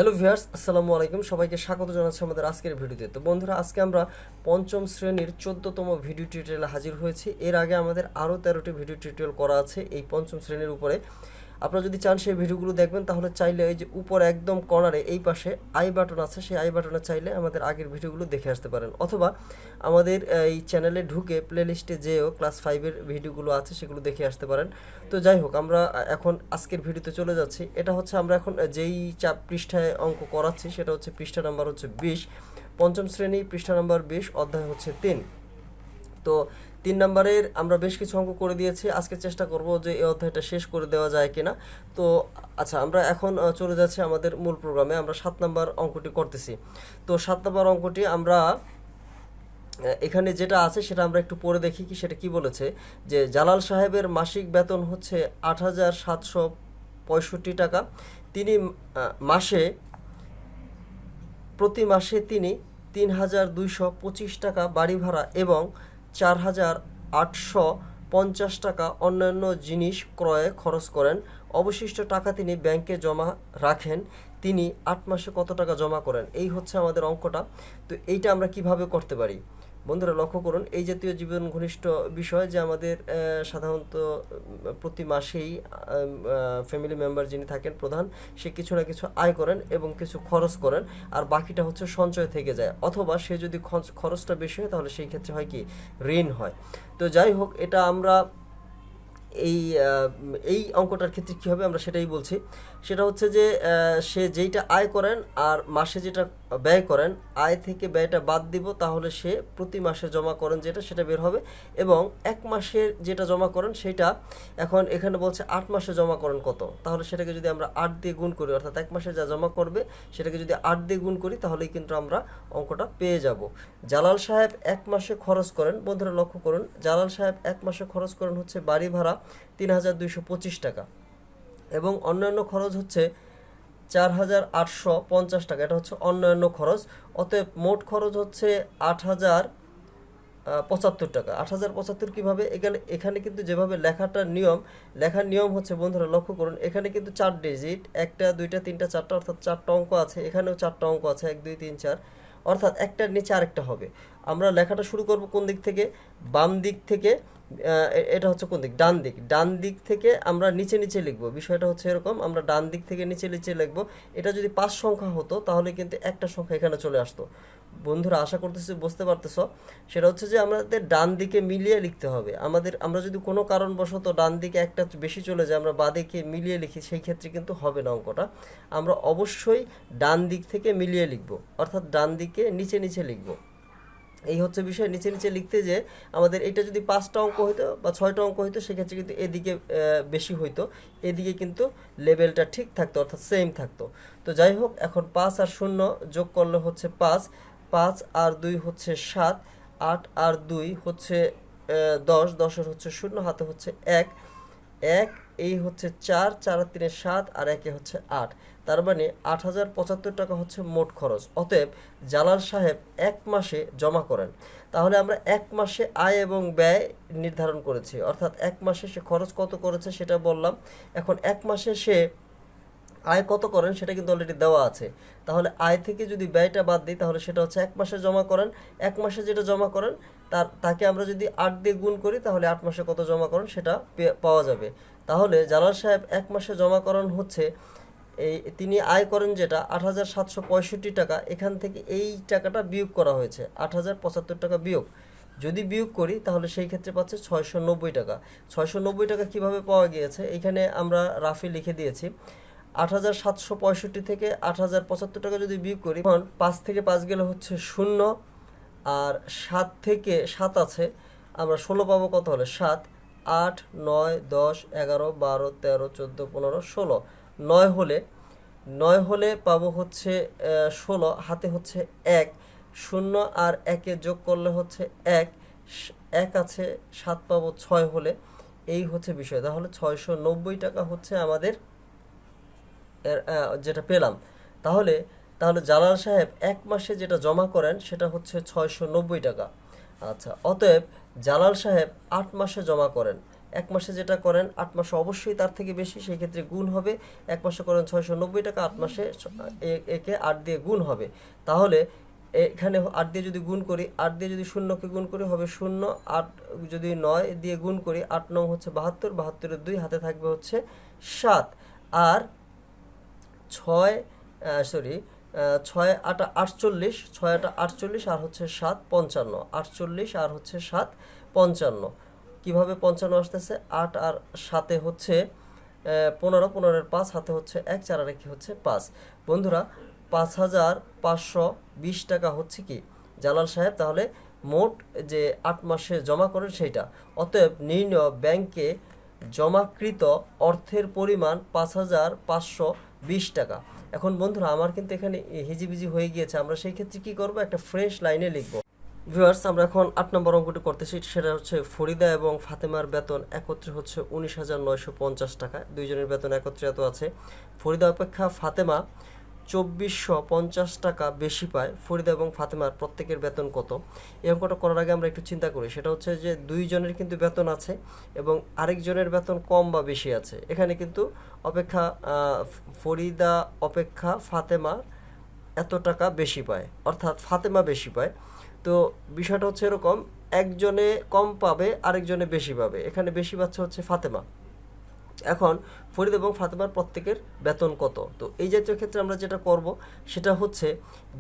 Hello viewers, আসসালামু আলাইকুম। সবাইকে স্বাগত জানাচ্ছি আমাদের আজকের ভিডিওতে। তো বন্ধুরা, আজকে আমরা পঞ্চম শ্রেণীর 14তম ভিডিও টিউটোরিয়ালে হাজির হয়েছি। এর আগে আমাদের আরও 13টি ভিডিও টিউটোরিয়াল করা আছে এই পঞ্চম শ্রেণীর উপরে। আপনারা যদি চান সেই ভিডিওগুলো দেখবেন, তাহলে চাইলে এই যে উপরে একদম কর্নারে এই পাশে আই বাটন আছে, সেই আই বাটনে চাইলে আমাদের আগের ভিডিওগুলো দেখে আসতে পারেন, অথবা আমাদের এই চ্যানেলে ঢুকে প্লেলিস্টে যেও ক্লাস 5-এর ভিডিওগুলো আছে সেগুলো দেখে আসতে পারেন। তো যাই হোক, আমরা এখন আজকের ভিডিওতে চলে যাচ্ছি। এটা হচ্ছে আমরা এখন যেই পৃষ্ঠায় অঙ্ক করাচ্ছি সেটা হচ্ছে পৃষ্ঠা নাম্বার হচ্ছে 20, পঞ্চম শ্রেণী, পৃষ্ঠা নাম্বার 20, অধ্যায় হচ্ছে 3। তো 3 নম্বরের আমরা বেশ কিছু অঙ্ক করে দিয়েছি। আজকে চেষ্টা করব যে এই অধ্যায়টা শেষ করে দেওয়া যায় কিনা। তো আচ্ছা, আমরা এখন চলে যাচ্ছি আমাদের মূল প্রোগ্রামে। আমরা 7 নম্বর অঙ্কটি করতেছি। তো 7 নম্বর অঙ্কটি আমরা এখানে যেটা আছে সেটা আমরা একটু পড়ে দেখি কি সেটা কি বলেছে। যে জালাল সাহেবের মাসিক বেতন হচ্ছে 8,765 টাকা। তিনি মাসে প্রতি মাসে তিনি 3,225 টাকা বাড়ি ভাড়া এবং 4,850 টাকা অন্যান্য জিনিস ক্রয়ে খরচ করেন। অবশিষ্ট টাকা তিনি ব্যাংকে জমা রাখেন। তিনি 8 মাসে কত টাকা জমা করেন? এই হচ্ছে আমাদের অঙ্কটা। তো এইটা আমরা কিভাবে করতে পারি? বন্ধুরা লক্ষ্য করুন, এই জাতীয় জীবন ঘনিষ্ঠ বিষয় যে আমাদের সাধারণত প্রতি মাসেই ফ্যামিলি মেম্বার যিনি থাকেন প্রধান, সে কিছু না কিছু আয় করেন এবং কিছু খরচ করেন, আর বাকিটা হচ্ছে সঞ্চয় থেকে যায়, অথবা সে যদি খরচটা বেশি হয় তাহলে সেই ক্ষেত্রে হয় কি, ঋণ হয়। তো যাই হোক, এটা আমরা এই এই অঙ্কটার ক্ষেত্রে কী হবে আমরা সেটাই বলছি। সেটা হচ্ছে যে সে যেইটা আয় করেন আর মাসে যেটা ব্যয় করেন, আয় থেকে ব্যয়টা বাদ দিব, তাহলে সে প্রতি মাসে জমা করেন যেটা সেটা বের হবে। এবং এক মাসের যেটা জমা করেন সেটা, এখন এখানে বলছে 8 মাসে জমা করেন কত, তাহলে সেটাকে যদি আমরা 8 দিয়ে গুণ করি, অর্থাৎ এক মাসে যা জমা করবে সেটাকে যদি 8 দিয়ে গুণ করি, তাহলেই কিন্তু আমরা অঙ্কটা পেয়ে যাব। জালাল সাহেব এক মাসে খরচ করেন, বন্ধুরা লক্ষ্য করুন, জালাল সাহেব এক মাসে খরচ করেন হচ্ছে বাড়ি ভাড়া 3,225 টাকা এবং অন্যান্য খরচ হচ্ছে 4,850 টাকা। এটা হচ্ছে অন্যান্য খরচ। অতএব মোট খরচ হচ্ছে 8,075 টাকা। 8,075 কীভাবে? এখানে এখানে কিন্তু যেভাবে লেখার নিয়ম হচ্ছে, বন্ধুরা লক্ষ্য করুন, এখানে কিন্তু 4 ডিজিট, 1টা 2টা 3টা 4টা, অর্থাৎ 4টা অঙ্ক আছে। এখানেও 4টা অঙ্ক আছে, 1 2 3 4, অর্থাৎ একটার নিচে আরেকটা হবে। আমরা লেখাটা শুরু করব কোন দিক থেকে? বাম দিক থেকে। এটা হচ্ছে কোন দিক? ডান দিক থেকে আমরা নিচে নিচে লিখব। বিষয়টা হচ্ছে এরকম, আমরা ডান দিক থেকে নিচে নিচে লিখব। এটা যদি 5 সংখ্যা হতো তাহলে কিন্তু একটা সংখ্যা এখানে চলে আসতো। বন্ধুরা আশা করতেছি বুঝতে পারতেছ। সেটা হচ্ছে যে আমাদের ডান দিকে মিলিয়ে লিখতে হবে। আমরা যদি কোনো কারণবশত ডান দিকে একটা বেশি চলে যায়, আমরা বাঁ দিকে মিলিয়ে লিখি, সেই ক্ষেত্রে কিন্তু হবে না অঙ্কটা। আমরা অবশ্যই ডান দিক থেকে মিলিয়ে লিখব, অর্থাৎ ডান দিকে নিচে নিচে লিখব। এই হচ্ছে বিষয়। নিচে নিচে লিখতে যে আমাদের এটা যদি 5টা অঙ্ক হইতো বা 6টা অঙ্ক হইতো, সেক্ষেত্রে কিন্তু এদিকে বেশি হইতো, এদিকে কিন্তু লেভেলটা ঠিক থাকতো, অর্থাৎ সেম থাকতো। তো যাই হোক, এখন 5 আর 0 যোগ করলে হচ্ছে 5, 5 আর 2 হচ্ছে 7, 8 আর 2 হচ্ছে 10, 10-এর হচ্ছে 0, হাতে হচ্ছে 1, 1 এই হচ্ছে 4, 4 আর 3 7, আর 1 হচ্ছে 8। তার মানে 8,075 টাকা হচ্ছে মোট খরচ। অতএব জালাল সাহেব এক মাসে জমা করেন। তাহলে আমরা এক মাসে আয় এবং ব্যয় নির্ধারণ করেছি, অর্থাৎ এক মাসে সে খরচ কত করেছে সেটা বললাম। এখন এক মাসে সে আয় কত করেন সেটা কিন্তু অলরেডি দেওয়া আছে। তাহলে আয় থেকে যদি ব্যয়টা বাদ দিই, তাহলে সেটা হচ্ছে এক মাসে জমা করেন। এক মাসে যেটা জমা করেন তাকে আমরা যদি 8 দিয়ে গুণ করি, তাহলে 8 মাসে কত জমা করেন সেটা পাওয়া যাবে। তাহলে জালাল সাহেব এক মাসে জমা করেন হচ্ছে, তিনি আয় করেন যেটা 8,765 টাকা, এখান থেকে এই টাকাটা বিয়োগ করা হয়েছে, 8,075 টাকা বিয়োগ। যদি বিয়োগ করি তাহলে সেই ক্ষেত্রে পাচ্ছে 690 টাকা। 690 টাকা কীভাবে পাওয়া গিয়েছে এখানে আমরা রাফি লিখে দিয়েছি। 8,765 থেকে 8,075 টাকা যদি বিয়োগ করি, তখন 5 থেকে 5 গেলে হচ্ছে 0, আর 7 থেকে 7 আছে, আমরা 16 পাবো কত হলে? 7, 8, 9, 10, 11, 12, 13, 14, 15, 16। 9 হলে পাবো হচ্ছে 16, হাতে হচ্ছে 1, 0 আর 1 যোগ করলে হচ্ছে 1, 1 আছে, 7 পাবো 6 হলে। এই হচ্ছে বিষয়। তাহলে 690 টাকা হচ্ছে আমাদের যেটা পেলাম। তাহলে জালাল সাহেব এক মাসে যেটা জমা করেন সেটা হচ্ছে 690 টাকা। আচ্ছা, অতএব জালাল সাহেব 8 মাসে জমা করেন। এক মাসে যেটা করেন 8 মাসে অবশ্যই তার থেকে বেশি, সেই ক্ষেত্রে গুণ হবে। এক মাসে করেন 690 টাকা, 8 মাসে একে 8 দিয়ে গুণ হবে। তাহলে এখানে 8 দিয়ে যদি গুণ করি, 8 দিয়ে যদি শূন্যকে গুণ করি হবে 0, 8 যদি 9 দিয়ে গুণ করি 8 9 হচ্ছে 72, 72 2 হাতে থাকবে হচ্ছে 7, আর 6 6 8 48, 6 8 48 আর হচ্ছে 7 55, 48 আর হচ্ছে 7 55। কিভাবে 55 আসতেছে? 8 আর 7 হচ্ছে 15, 15 এর 5 হাতে হচ্ছে 1, 4 আর 1 হচ্ছে 5। বন্ধুরা 5520 টাকা হচ্ছে কি জালাল সাহেব তাহলে মোট যে 8 মাসে জমা করেন সেইটা। অতএব নির্ণয় ব্যাংকে জমাকৃত অর্থের পরিমাণ 5520 টাকা। এখন বন্ধুরা আমার কিন্তু এখানে হিজিবিজি হয়ে গিয়েছে, আমরা সেই ক্ষেত্রে কি করব? একটা ফ্রেশ লাইনে লিখব। ভিউয়ার্স, আমরা এখন 8 নম্বর অঙ্কটি করতেছি, সেটা হচ্ছে ফরিদা এবং ফাতেমার বেতন একত্রে হচ্ছে 19,950 টাকা। দুইজনের বেতন একত্রে এত আছে। ফরিদা অপেক্ষা ফাতেমা 2450 টাকা বেশি পায়। ফরিদা এবং ফাতেমার প্রত্যেকের বেতন কত? এই অঙ্কটা করার আগে আমরা একটু চিন্তা করি। সেটা হচ্ছে যে দুইজনের কিন্তু বেতন আছে এবং আরেকজনের বেতন কম বা বেশি আছে। এখানে কিন্তু ফরিদা অপেক্ষা ফাতেমা এত টাকা বেশি পায়, অর্থাৎ ফাতেমা বেশি পায়। তো বিষয়টা হচ্ছে এরকম, একজনে কম পাবে আরেকজনে বেশি পাবে। এখানে বেশি পাচ্ছে হচ্ছে ফাতেমা। এখন ফরিদ এবং ফাতেমার প্রত্যেকের বেতন কত? তো এই জাতীয় ক্ষেত্রে আমরা যেটা করব সেটা হচ্ছে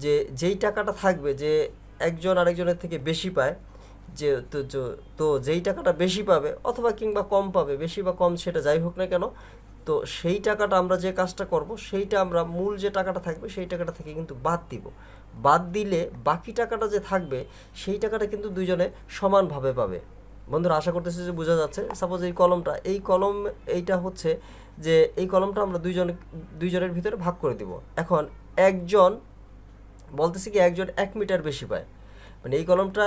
যে যেই টাকাটা থাকবে যে একজন আরেকজনের থেকে বেশি পায়, যে তো যেই টাকাটা বেশি পাবে অথবা কিংবা কম পাবে, বেশি বা কম সেটা যাই হোক না কেন, তো সেই টাকাটা আমরা যে কাজটা করব সেইটা আমরা মূল যে টাকাটা থাকবে সেই টাকাটা থেকে কিন্তু বাদ দিব। বাদ দিলে বাকি টাকাটা যে থাকবে সেই টাকাটা কিন্তু দুইজনে সমানভাবে পাবে। বন্ধুরা আশা করতেছি যে বোঝা যাচ্ছে। সাপোজ এই কলম এইটা হচ্ছে যে এই কলমটা আমরা দুইজনের ভিতরে ভাগ করে দিব। এখন একজন বলতেছি কি একজন 1 মিটার বেশি পায়, মানে এই কলমটা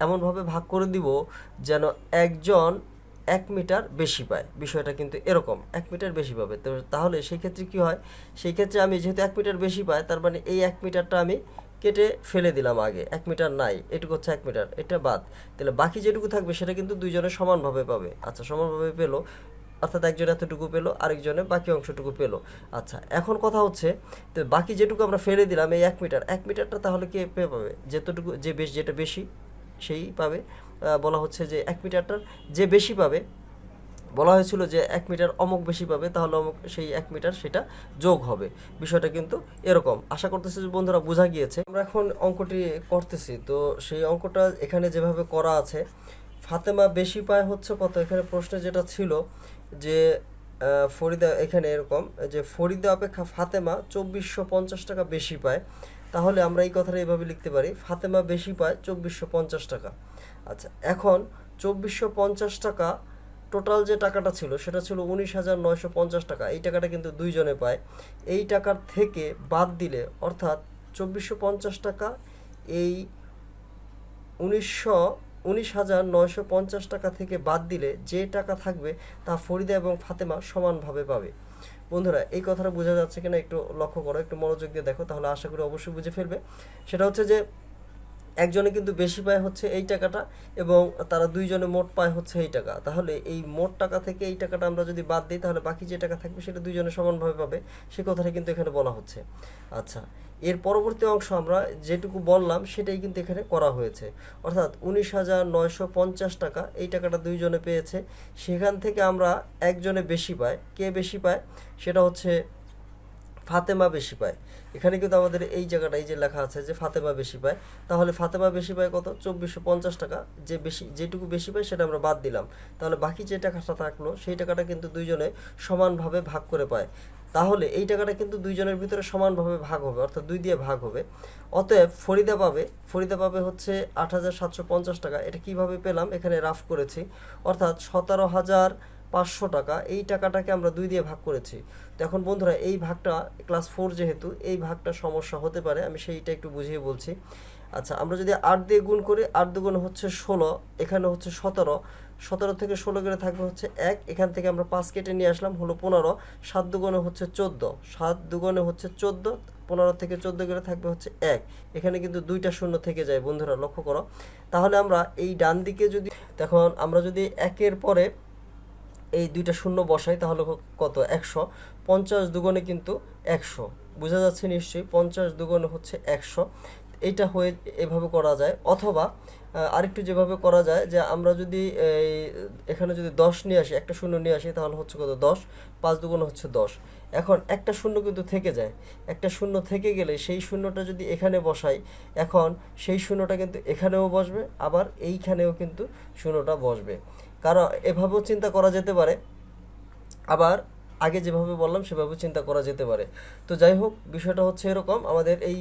এমনভাবে ভাগ করে দিব যেন একজন 1 মিটার বেশি পায়। বিষয়টা কিন্তু এরকম, 1 মিটার বেশি পাবে। তো তাহলে সেই ক্ষেত্রে কি হয়? সেই ক্ষেত্রে আমি যেহেতু 1 মিটার বেশি পাই, তার মানে এই 1 মিটারটা আমি কেটে ফেলে দিলাম আগে। 1 মিটার নাই, এটুকু হচ্ছে 1 মিটার, এটা বাদ। তাহলে বাকি যেটুকু থাকবে সেটা কিন্তু দুইজনে সমানভাবে পাবে। আচ্ছা, সমানভাবে পেলো, অর্থাৎ একজন এতটুকু পেলো, আরেকজনে বাকি অংশটুকু পেলো। আচ্ছা, এখন কথা হচ্ছে তো বাকি যেটুকু আমরা ফেলে দিলাম এই 1 মিটারটা তাহলে কে পাবে? যেতটুকু যেটা বেশি সেই পাবে। বলা হচ্ছে যে 1 মিটারটার যে বেশি পাবে, বলা হয়েছিল যে 1 মিটার অমুক বেশি পাবে, তাহলে অমুক সেই 1 মিটার সেটা যোগ হবে। বিষয়টা কিন্তু এরকম। আশা করতেছি যে বন্ধুরা বোঝা গিয়েছে। আমরা এখন অঙ্কটি করতেছি, তো সেই অঙ্কটা এখানে যেভাবে করা আছে, ফাতেমা বেশি পায় হচ্ছে কত? এখানে প্রশ্নে যেটা ছিল যে ফরিদা, এখানে এরকম যে ফরিদা অপেক্ষা ফাতেমা 2450 টাকা বেশি পায়। তাহলে আমরা এই কথাটা এইভাবে লিখতে পারি, ফাতেমা বেশি পায় 2450 টাকা। আচ্ছা, এখন 2450 টাকা টোটাল যে টাকাটা ছিল সেটা ছিল 19,950 টাকা। এই টাকাটা কিন্তু দুইজনে পায়। এই টাকার থেকে বাদ দিলে, অর্থাৎ 2450 টাকা এই 19,950 টাকা থেকে বাদ দিলে যে টাকা থাকবে তা ফরিদা এবং ফাতেমা সমানভাবে পাবে। বন্ধুরা এই কথাটা বোঝা যাচ্ছে কিনা একটু লক্ষ্য করো, একটু মনোযোগ দিয়ে দেখো, তাহলে আশা করি অবশ্যই বুঝে ফেলবে। সেটা হচ্ছে যে একজনে কিন্তু বেশি পায় হচ্ছে এই টাকাটা এবং তারা দুইজনে মোট পায় হচ্ছে এই টাকা। তাহলে এই মোট টাকা থেকে এই টাকাটা আমরা যদি বাদ দিই তাহলে বাকি যে টাকা থাকবে সেটা দুইজনে সমানভাবে পাবে, সে কথাটা কিন্তু এখানে বলা হচ্ছে। আচ্ছা, এর পরবর্তী অংশ আমরা যেটুকু বললাম সেটাই কিন্তু এখানে করা হয়েছে, অর্থাৎ 19,950 টাকা এই টাকাটা দুইজনে পেয়েছে। সেখান থেকে আমরা একজনে বেশি পায়। কে বেশি পায়? সেটা হচ্ছে ফাতেমা বেশি পায়। এখানে কিন্তু আমাদের এই জায়গাটা এই যে লেখা আছে যে ফাতেমা বেশি পায়, তাহলে ফাতেমা বেশি পায় কত? 2450 টাকা। যেটুকু বেশি পায় সেটা আমরা বাদ দিলাম, তাহলে বাকি যে টাকাটা থাকলো সেই টাকাটা কিন্তু দুইজনে সমানভাবে ভাগ করে পায়। তাহলে এই টাকাটা কিন্তু দুইজনের ভিতরে সমানভাবে ভাগ হবে, অর্থাৎ 2 দিয়ে ভাগ হবে। অতএব ফরিদা পাবে হচ্ছে 8,750 টাকা। এটা কিভাবে পেলাম? এখানে রাফ করেছি, অর্থাৎ 17,500 টাকা। এই টাকাটাকে আমরা 2 দিয়ে ভাগ করেছি। তো এখন বন্ধুরা এই ভাগটা ক্লাস 4 যেহেতু এই ভাগটা সমস্যা হতে পারে, আমি সেইটা একটু বুঝিয়ে বলছি। আচ্ছা, আমরা যদি 8 দিয়ে গুণ করি, 8 দুগুণে হচ্ছে 16, এখানে হচ্ছে 17, 17 থেকে 16 গেলে থাকবে হচ্ছে 1, এখান থেকে আমরা 5 কেটে নিয়ে আসলাম, হলো 15, 7 দুগুণে হচ্ছে 14, 7 দুগুণে হচ্ছে 14, 15 থেকে 14 গেলে থাকবে হচ্ছে 1, এখানে কিন্তু 2টা শূন্য থেকে যায়। বন্ধুরা লক্ষ্য করো, তাহলে আমরা এই ডান দিকে যদি, তখন আমরা যদি 1-এর পরে এই দুইটা শূন্য বসাই তাহলে কত 100, 50 দুগুণে কিন্তু 100, বোঝা যাচ্ছে নিশ্চয়ই, 50 দুগুণে হচ্ছে 100। এইটা হয়ে এভাবে করা যায়, অথবা আরেকটু যেভাবে করা যায় যে আমরা যদি এখানে যদি 10 নিয়ে আসি, একটা শূন্য নিয়ে আসি, তাহলে হচ্ছে কত 10, 5 দুগুণে হচ্ছে 10। এখন একটা শূন্য কিন্তু থেকে যায়, একটা শূন্য থেকে গেলে সেই শূন্যটা যদি এখানে বসাই, এখন সেই শূন্যটা কিন্তু এখানেও বসবে, আবার এইখানেও কিন্তু শূন্যটা বসবে। কারণ এভাবেও চিন্তা করা যেতে পারে, আবার আগে যেভাবে বললাম সেভাবে চিন্তা করা যেতে পারে। তো যাই হোক, বিষয়টা হচ্ছে এরকম, আমাদের এই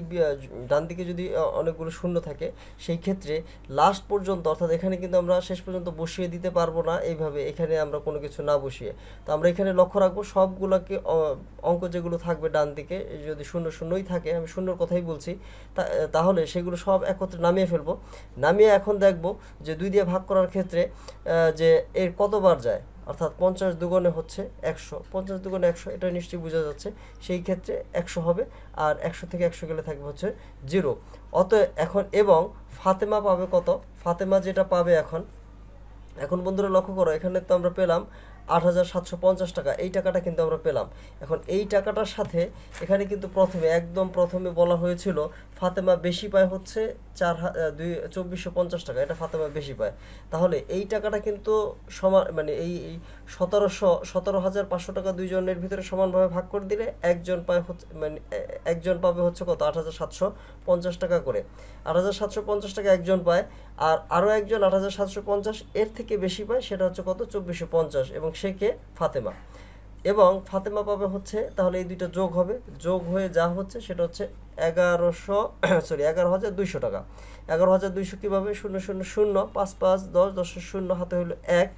ডান দিকে যদি অনেকগুলো শূন্য থাকে, সেই ক্ষেত্রে লাস্ট পর্যন্ত, অর্থাৎ এখানে কিন্তু আমরা শেষ পর্যন্ত বসিয়ে দিতে পারবো না এইভাবে, এখানে আমরা কোনো কিছু না বসিয়ে। তো আমরা এখানে লক্ষ্য রাখবো সবগুলোকে, অঙ্ক যেগুলো থাকবে ডান দিকে যদি শূন্য শূন্যই থাকে, আমি শূন্যর কথাই বলছি, তাহলে সেগুলো সব একত্রে নামিয়ে ফেলবো। নামিয়ে এখন দেখব যে 2 দিয়ে ভাগ করার ক্ষেত্রে যে এর কতবার যায়, অর্থাৎ 50 দুগুণে হচ্ছে 100, 50 দুগুণে 100, এটা নিশ্চয়ই বোঝা যাচ্ছে। সেই ক্ষেত্রে 100 হবে, আর 100 থেকে 100 গেলে থাকবে হচ্ছে 0। অতএব এখন, এবং ফাতেমা পাবে কত, ফাতেমা যেটা পাবে এখন, এখন বন্ধুরা লক্ষ্য করো, এখানে তো আমরা পেলাম 8,750 টাকা, এই টাকাটা কিন্তু আমরা পেলাম। এখন এই টাকাটার সাথে এখানে কিন্তু একদম প্রথমে বলা হয়েছিল ফাতেমা বেশি পায় হচ্ছে 2,450 টাকা, এটা ফাতেমা বেশি পায়। তাহলে এই টাকাটা কিন্তু সমান, মানে এই 17,500 টাকা দুইজনের ভিতরে সমানভাবে ভাগ করে দিলে একজন পায় হচ্ছে, মানে একজন পাবে হচ্ছে কত 8,750 টাকা করে, 8,750 টাকা একজন পায়। আর আরও একজন 8,750 এর থেকে বেশি পায়, সেটা হচ্ছে কত 2,450, এবং সে কে, ফাতেমা। এবং ফাতেমা পাবে হচ্ছে, তাহলে এই দুইটা যোগ হবে, যোগ হয়ে যা হচ্ছে সেটা হচ্ছে 11,200 টাকা। 11,200 কীভাবে, 0,0,0, 5 5 10, 10 শূন্য, হাতে হলো 1,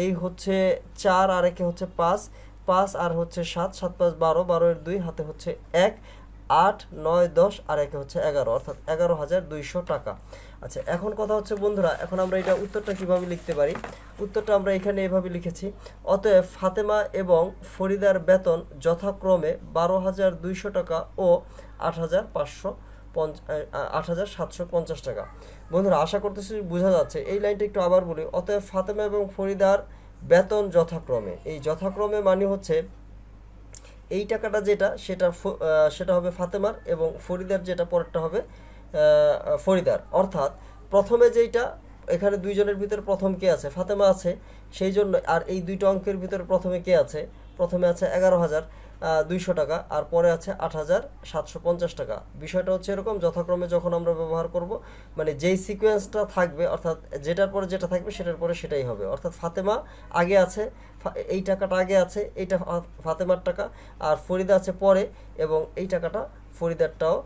এই হচ্ছে 4, আর একে হচ্ছে 5, 5 আর হচ্ছে 7, 7 5 12, 12 এর 2, হাতে হচ্ছে 1, 8 9 10, আর একে হচ্ছে 11, অর্থাৎ 11,200 টাকা। আচ্ছা, এখন কথা হচ্ছে বন্ধুরা, এখন আমরা এটা উত্তরটা কিভাবে লিখতে পারি। উত্তরটা আমরা এখানে এভাবে লিখেছি, অতএব ফাতেমা এবং ফরিদার বেতন যথাক্রমে 12,200 টাকা ও 8,750 টাকা। বন্ধুরা, আশা করতেছি বোঝা যাচ্ছে। এই লাইনটা একটু আবার বলি, অতএব ফাতেমা এবং ফরিদার বেতন যথাক্রমে, এই যথাক্রমে মানে হচ্ছে এই টাকাটা যেটা, সেটা হবে ফাতেমার, এবং ফরিদার যেটা পরেরটা হবে ফরিদার। অর্থাৎ প্রথমে যেইটা, এখানে দুইজনের ভিতরে প্রথম কে আছে, ফাতেমা আছে, সেই জন্য, আর এই দুইটা অঙ্কের ভিতরে প্রথমে কে আছে, প্রথমে আছে 11,200 টাকা, আর পরে আছে 8,750 টাকা। বিষয়টা হচ্ছে এরকম, যথাক্রমে যখন আমরা ব্যবহার করব, মানে যেই সিকোয়েন্সটা থাকবে, অর্থাৎ যেটার পরে যেটা থাকবে সেটার পরে সেটাই হবে। অর্থাৎ ফাতেমা আগে আছে, এই টাকাটা আগে আছে, এইটা ফাতেমার টাকা, আর ফরিদা আছে পরে, এবং এই টাকাটা ফরিদারটাও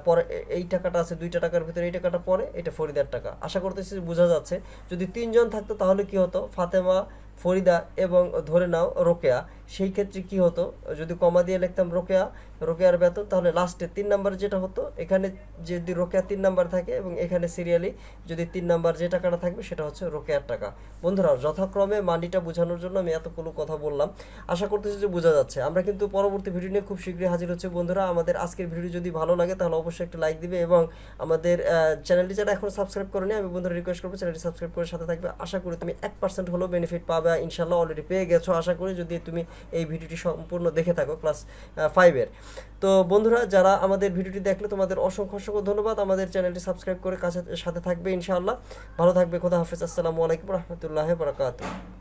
পরে, এই টাকাটা আছে দুইটা টাকার ভিতরে, এই টাকাটা পরে, এটা ফরিদার টাকা। আশা করতেছি বোঝা যাচ্ছে। যদি 3 জন থাকতো তাহলে কি হতো, ফাতেমা, ফরিদা এবং ধরে নাও রোকেয়া, সেই ক্ষেত্রে কি হতো, যদি কমা দিয়ে লিখতাম রোকেয়ার বেতন, তাহলে লাস্টে 3 নাম্বার যেটা হতো, এখানে যদি রোকেয়া 3 নাম্বার থাকে, এবং এখানে সিরিয়ালি যদি 3 নাম্বার যে টাকাটা থাকবে সেটা হচ্ছে রোকেয়ার টাকা। বন্ধুরা, যথাক্রমে মানিটা বোঝানোর জন্য আমি এতগুলো কথা বললাম, আশা করতেছি যে বোঝা যাচ্ছে। আমরা কিন্তু পরবর্তী ভিডিও নিয়ে খুব শীঘ্রই হাজির হচ্ছে বন্ধুরা। আমাদের আজকের ভিডিও যদি ভালো লাগে তাহলে অবশ্যই একটা লাইক দিবে, এবং আমাদের চ্যানেলটি যারা এখন সাবস্ক্রাইব করেনি, আমি বন্ধুরা রিকোয়েস্ট করবো চ্যানেলটি সাবস্ক্রাইব করে সাথে থাকবে। আশা করি তুমি 1% হলেও বেনিফিট পাবে, ইনশাল্লাহ অলরেডি পেয়ে গেছো আশা করি, যদি তুমি এই ভিডিওটি সম্পূর্ণ দেখে থাকো ক্লাস 5-এর। তো বন্ধুরা, যারা আমাদের ভিডিওটি দেখলে তোমাদের অসংখ্য অসংখ্য ধন্যবাদ। আমাদের চ্যানেলটি সাবস্ক্রাইব করে সাথে থাকবে ইনশাআল্লাহ। ভালো থাকবে, খোদা হাফেজ, আসসালামু আলাইকুম রহমতুল্লাহ বারাকাতুহু।